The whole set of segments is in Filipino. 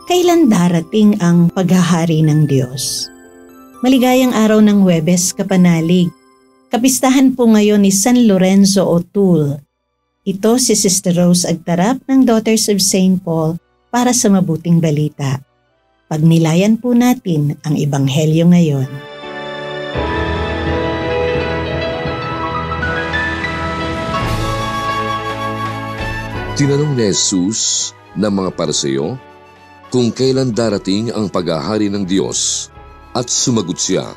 kailan darating ang paghahari ng Diyos? Maligayang araw ng Huwebes, kapanalig. Kapistahan po ngayon ni San Lorenzo O'Toole. Ito si Sister Rose Agtarap ng Daughters of St. Paul para sa mabuting balita. Pagnilayan po natin ang Ebanghelyo ngayon. Tinanong ni Jesus ng mga Pariseo kung kailan darating ang paghahari ng Diyos at sumagot siya,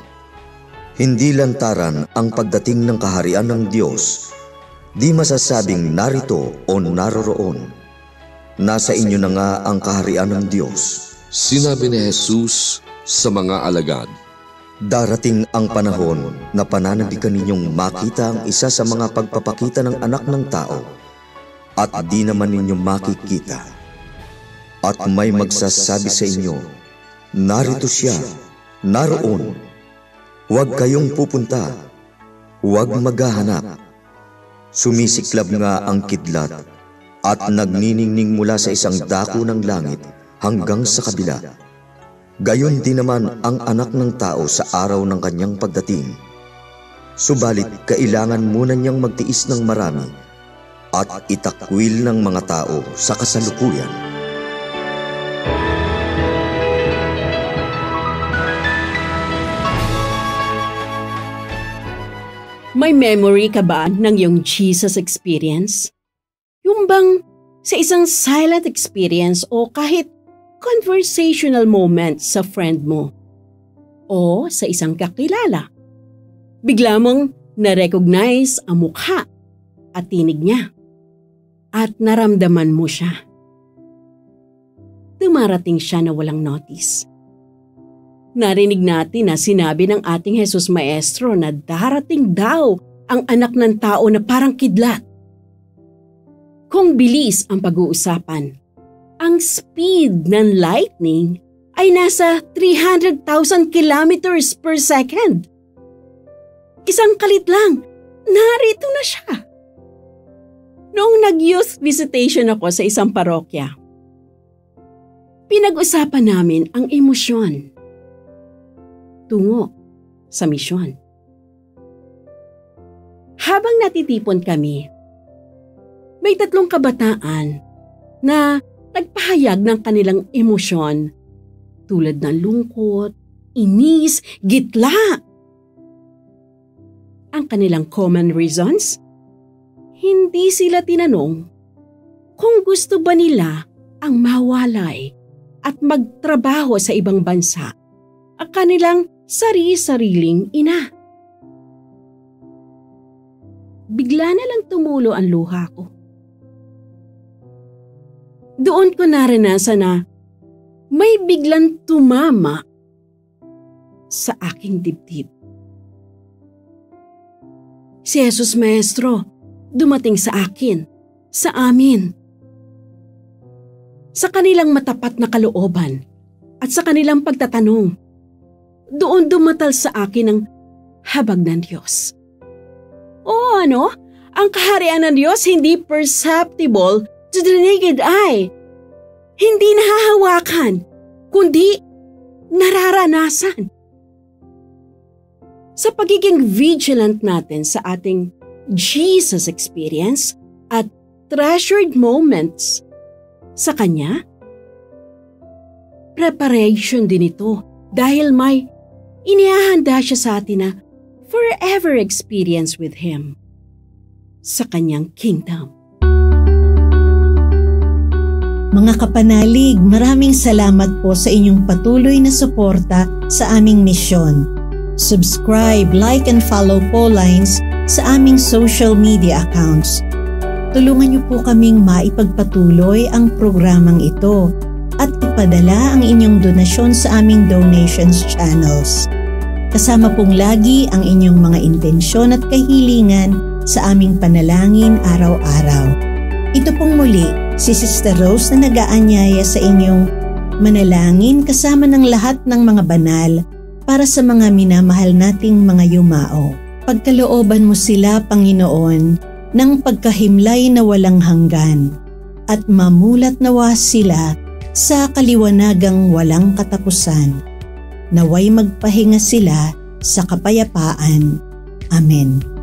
"Hindi lantaran ang pagdating ng kaharian ng Diyos. Di masasabing narito o naroroon. Nasa inyo na nga ang kaharian ng Diyos." Sinabi ni Jesus sa mga alagad, "Darating ang panahon na pananabikan ninyong makita ang isa sa mga pagpapakita ng Anak ng Tao at di naman ninyo makikita. At may magsasabi sa inyo, narito siya, naroon. Huwag kayong pupunta, huwag maghahanap. Sumisiklab nga ang kidlat at nagniningning mula sa isang dako ng langit hanggang sa kabila. Gayon din naman ang Anak ng Tao sa araw ng kanyang pagdating. Subalit kailangan muna niyang magtiis ng marami at itakwil ng mga tao sa kasalukuyan." May memory ka ba ng iyong Jesus experience? Yung bang sa isang silent experience o kahit conversational moment sa friend mo o sa isang kakilala? Bigla mong na-recognize ang mukha at tinig niya at naramdaman mo siya. Dumarating siya na walang notice. Narinig natin na sinabi ng ating Jesus Maestro na darating daw ang Anak ng Tao na parang kidlat. Kung bilis ang pag-uusapan, ang speed ng lightning ay nasa 300,000 kilometers per second. Isang kalit lang, narito na siya. Noong nag-youth visitation ako sa isang parokya, pinag-usapan namin ang emosyon tungo sa misyon. Habang natitipon kami, may 3 kabataan na nagpahayag ng kanilang emosyon tulad ng lungkot, inis, gitla. Ang kanilang common reasons? Hindi sila tinanong kung gusto ba nila ang mawalay at magtrabaho sa ibang bansa ang kanilang sari-sariling ina. Bigla na lang tumulo ang luha ko. Doon ko naranasan na may biglang tumama sa aking dibdib. Si Jesus Maestro dumating sa akin, sa amin. Sa kanilang matapat na kalooban at sa kanilang pagtatanong, doon dumatal sa akin ang habag ng Diyos. O ano? Ang kaharian ng Diyos hindi perceptible to the naked eye. Hindi nahahawakan, kundi nararanasan. Sa pagiging vigilant natin sa ating Jesus experience at treasured moments sa Kanya, preparation din ito dahil may inihahanda siya sa atin na forever experience with Him sa Kanyang kingdom. Mga kapanalig, maraming salamat po sa inyong patuloy na suporta sa aming misyon. Subscribe, like, and follow Paulines sa aming social media accounts. Tulungan niyo po kaming maipagpatuloy ang programang ito at ipadala ang inyong donasyon sa aming donations channels. Kasama pong lagi ang inyong mga intensyon at kahilingan sa aming panalangin araw-araw. Ito pong muli si Sister Rose na nag-aanyaya sa inyong manalangin kasama ng lahat ng mga banal para sa mga minamahal nating mga yumao. Pagkalooban mo sila, Panginoon, ng pagkahimlay na walang hanggan at mamulat nawa sila sa kaliwanagang walang katapusan. Naway magpahinga sila sa kapayapaan. Amen.